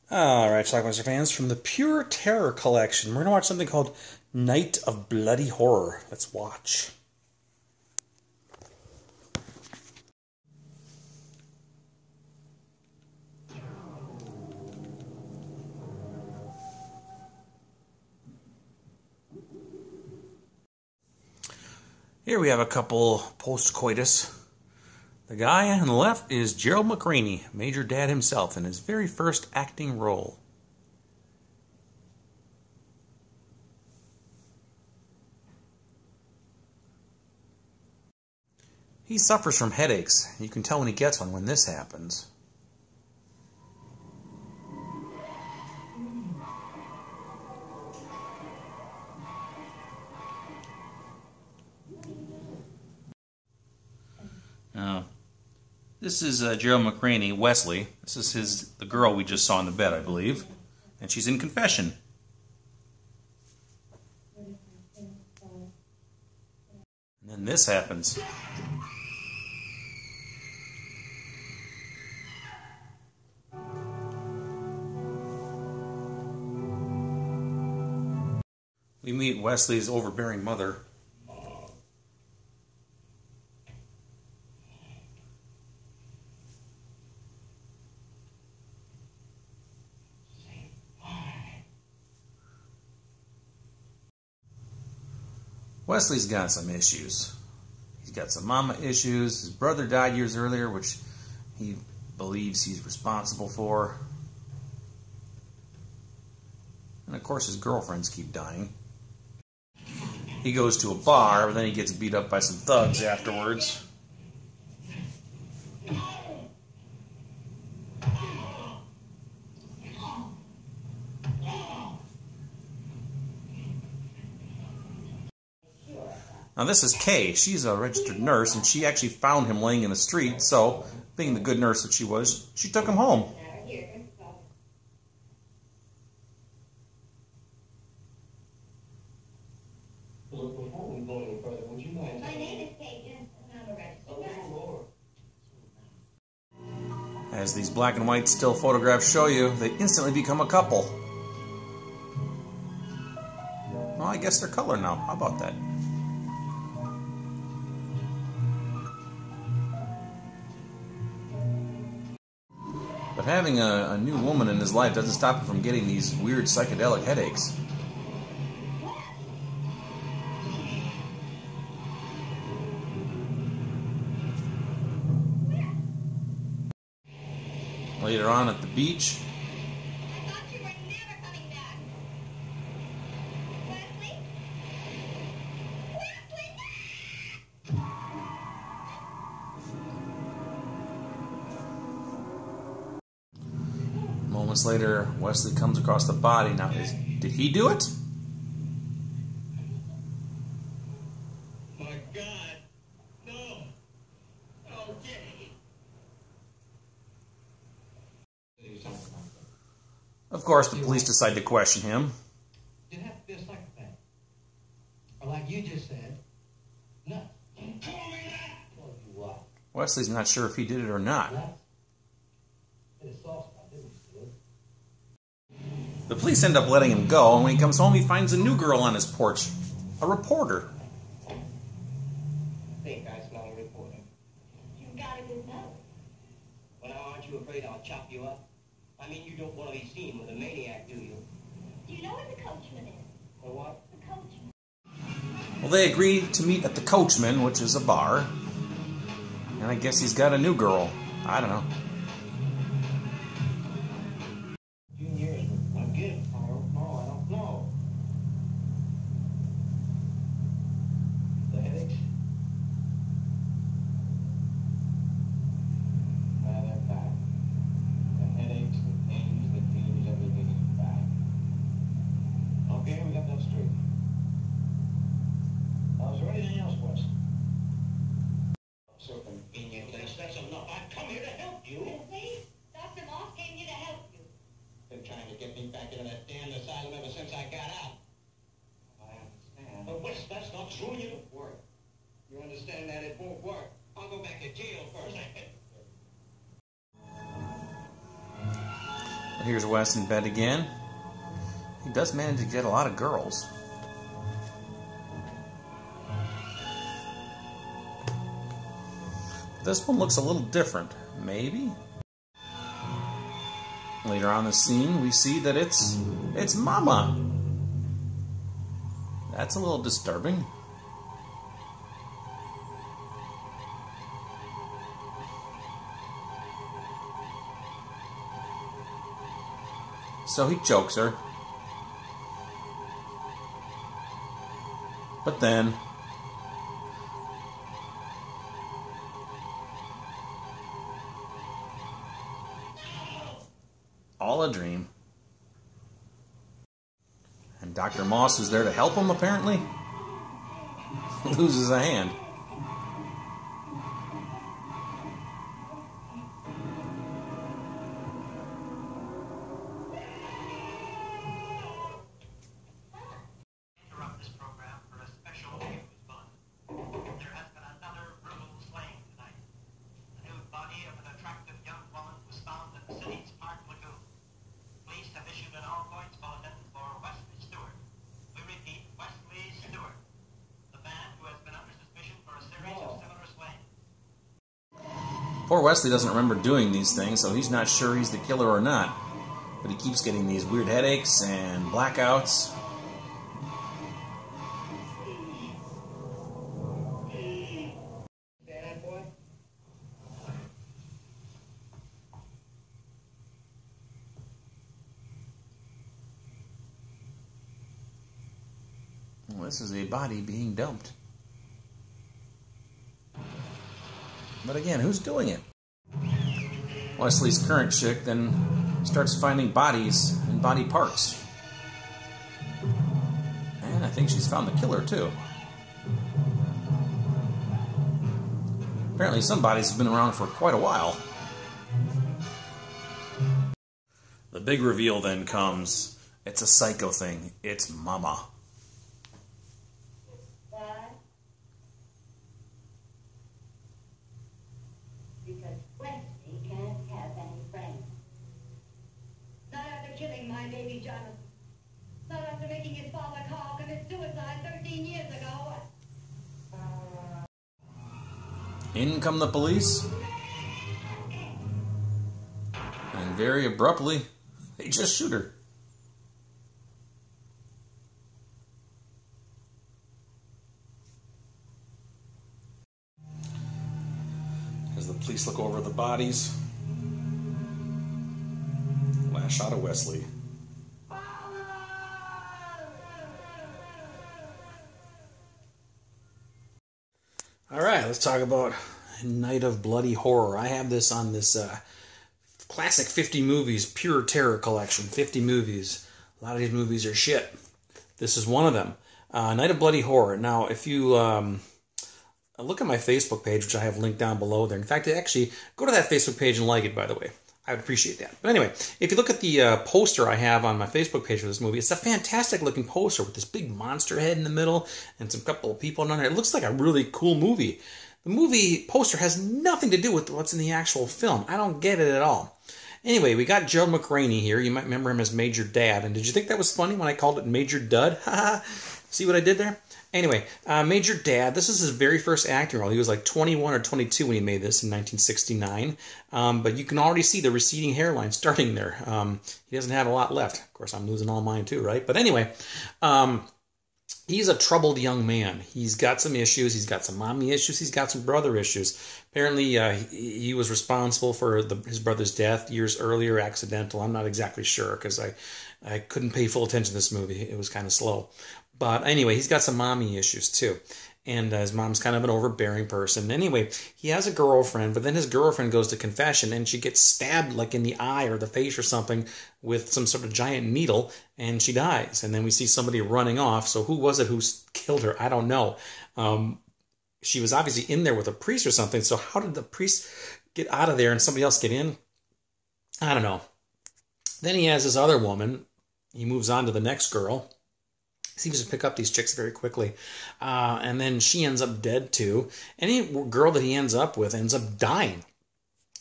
Alright, Schlockmeister fans, from the Pure Terror collection, we're going to watch something called Night of Bloody Horror. Let's watch. Here we have a couple post-coitus. The guy on the left is Gerald McRaney, Major Dad himself, in his very first acting role. He suffers from headaches. You can tell when he gets one when this happens. This is Gerald McRaney, Wesley. This is the girl we just saw in the bed, I believe. And she's in confession. And then this happens. We meet Wesley's overbearing mother. Wesley's got some issues. He's got some mama issues. His brother died years earlier, which he believes he's responsible for. And of course his girlfriends keep dying. He goes to a bar, but then he gets beat up by some thugs afterwards. Now this is Kay. She's a registered nurse, and she actually found him laying in the street, so, being the good nurse that she was, she took him home. As these black and white still photographs show you, they instantly become a couple. Well, I guess they're color now. How about that? But having a new woman in his life doesn't stop him from getting these weird psychedelic headaches. Later on at the beach, I thought you were never coming back. Wesley? moments later, Wesley comes across the body. Now, did he do it? My God, no. Okay. Of course, the police decide to question him. You'd have to be a psychopath. Or like you just said, nuts. Don't call me that! Told you what? Wesley's not sure if he did it or not. Nuts? Hit a soft spot, didn't you? The police end up letting him go, and when he comes home, he finds a new girl on his porch. A reporter. I think I smell a reporter. You got a good nose. Well, now, aren't you afraid I'll chop you up? I mean, you don't want to be seen with a maniac, do you? Do you know where the coachman is? Or what? The coachman. Well, they agree to meet at the Coachman, which is a bar. And I guess he's got a new girl. I don't know. Junior, I'm good. I don't know. The headaches? They're back. The headaches, the pains, the dreams, everything is back. Okay, we got that straight. Now, is there anything else, Wes? So convenient, Les. That's enough. I've come here to help you. See? Dr. Moss came here to help you. Been trying to get me back into that damn asylum ever since I got out. I understand. But Wes, that's not true. You don't work. You understand that it won't work. I'll go back to jail first. here's Wes in bed again. He does manage to get a lot of girls. This one looks a little different, maybe? Later on in the scene, we see that it's Mama. That's a little disturbing. So he chokes her. But then all a dream. And Dr. Moss, who's there to help him, apparently, loses a hand. Interrupt this program for a special news buzz. There has been another brutal slaying tonight. The nude body of an attractive young woman was found in the city's Park Lagoon. Police have issued an all-points bulletin for Wesley Stewart. We repeat, Wesley Stewart, the man who has been under suspicion for a series of similar slayings. Poor Wesley doesn't remember doing these things, so he's not sure he's the killer or not. But he keeps getting these weird headaches and blackouts. That boy? Well, this is a body being dumped. But again, who's doing it? Wesley's current chick then starts finding bodies and body parts. And I think she's found the killer too. Apparently some bodies have been around for quite a while. The big reveal then comes. It's a psycho thing. It's Mama. Why? Because Wesley can't have any friends. Not after killing my baby Jonathan. Not after making his father Carl commit suicide 13 years ago. In come the police. And very abruptly, they just shoot her. As the police look over the bodies, last shot of Wesley. All right, let's talk about Night of Bloody Horror. I have this on this classic 50 movies, pure terror collection. 50 movies. A lot of these movies are shit. This is one of them. Night of Bloody Horror. Now, if you look at my Facebook page, which I have linked down below there. In fact, actually, go to that Facebook page and like it, by the way. I would appreciate that. But anyway, if you look at the poster I have on my Facebook page for this movie, it's a fantastic looking poster with this big monster head in the middle and some couple of people on it. It looks like a really cool movie. The movie poster has nothing to do with what's in the actual film. I don't get it at all. Anyway, we got Gerald McRaney here. You might remember him as Major Dad. And did you think that was funny when I called it Major Dud? See what I did there? Anyway, Major Dad, this is his very first acting role. He was like 21 or 22 when he made this in 1969. But you can already see the receding hairline starting there. He doesn't have a lot left. Of course, I'm losing all mine too, right? But anyway, he's a troubled young man. He's got some issues. He's got some mommy issues. He's got some brother issues. Apparently, he was responsible for his brother's death years earlier, accidental. I'm not exactly sure because I couldn't pay full attention to this movie. It was kind of slow. But anyway, he's got some mommy issues too. And his mom's kind of an overbearing person. Anyway, he has a girlfriend, but then his girlfriend goes to confession and she gets stabbed like in the eye or the face or something with some sort of giant needle and she dies. And then we see somebody running off. So who was it who killed her? I don't know. She was obviously in there with a priest or something. So how did the priest get out of there and somebody else get in? I don't know. Then he has this other woman. He moves on to the next girl. Seems to pick up these chicks very quickly. And then she ends up dead too. Any girl that he ends up with ends up dying.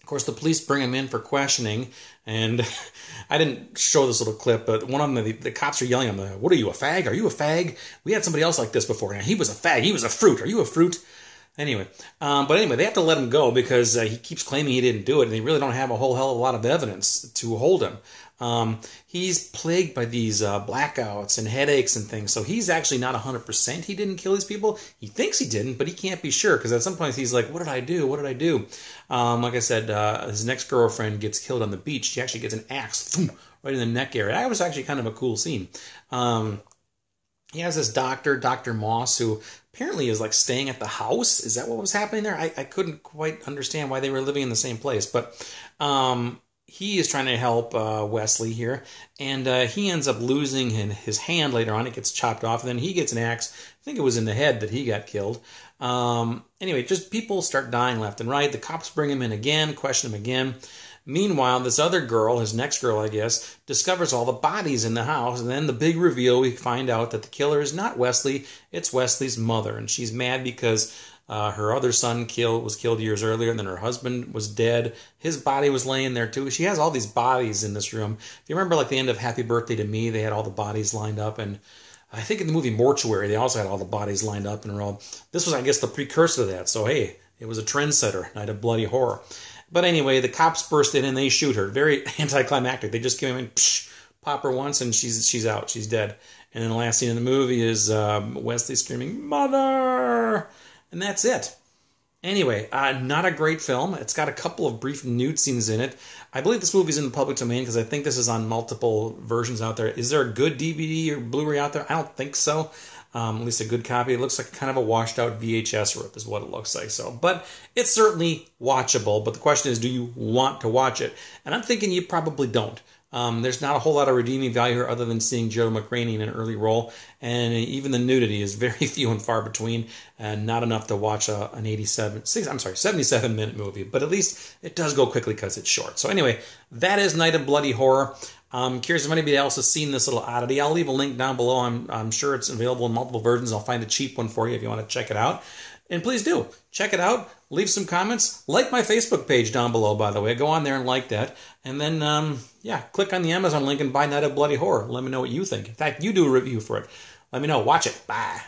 Of course, the police bring him in for questioning, and I didn't show this little clip, but one of them, the cops are yelling at him, "What are you, a fag? Are you a fag? We had somebody else like this before. Now, he was a fag. He was a fruit. Are you a fruit?" Anyway, they have to let him go because he keeps claiming he didn't do it, and they really don't have a whole hell of a lot of evidence to hold him. He's plagued by these blackouts and headaches and things, so he's actually not 100% he didn't kill these people. He thinks he didn't, but he can't be sure, because at some point he's like, what did I do? What did I do? Like I said, his next girlfriend gets killed on the beach. She actually gets an axe right in the neck area. That was actually kind of a cool scene. He has this doctor, Dr. Moss, who apparently is like staying at the house. Is that what was happening there? I couldn't quite understand why they were living in the same place, but he is trying to help Wesley here, and he ends up losing his hand later on. It gets chopped off, and then he gets an axe. I think it was in the head that he got killed. Anyway, just people start dying left and right. The cops bring him in again, question him again. Meanwhile, this other girl, his next girl, I guess, discovers all the bodies in the house, and then the big reveal, we find out that the killer is not Wesley, it's Wesley's mother, and she's mad because her other son was killed years earlier, and then her husband was dead. His body was laying there too. She has all these bodies in this room. If you remember, like the end of Happy Birthday to Me, they had all the bodies lined up, and I think in the movie Mortuary, they also had all the bodies lined up in a row. This was, I guess, the precursor to that. So hey, it was a trendsetter, Night of Bloody Horror. But anyway, the cops burst in and they shoot her. Very anticlimactic. They just came in, pop her once, and she's out. She's dead. And then the last scene in the movie is Wesley screaming, "Mother!" And that's it. Anyway, not a great film. It's got a couple of brief nude scenes in it. I believe this movie's in the public domain because I think this is on multiple versions out there. Is there a good DVD or Blu-ray out there? I don't think so. At least a good copy. It looks like kind of a washed out VHS rip is what it looks like. So, but it's certainly watchable. But the question is, do you want to watch it? And I'm thinking you probably don't. There's not a whole lot of redeeming value here other than seeing Gerald McRaney in an early role. And even the nudity is very few and far between, and not enough to watch an 77-minute movie. But at least it does go quickly because it's short. So anyway, that is Night of Bloody Horror. I'm curious if anybody else has seen this little oddity. I'll leave a link down below. I'm sure it's available in multiple versions. I'll find a cheap one for you if you want to check it out. And please do. Check it out. Leave some comments. Like my Facebook page down below, by the way. Go on there and like that. And then, click on the Amazon link and buy Night of Bloody Horror. Let me know what you think. In fact, you do a review for it. Let me know. Watch it. Bye.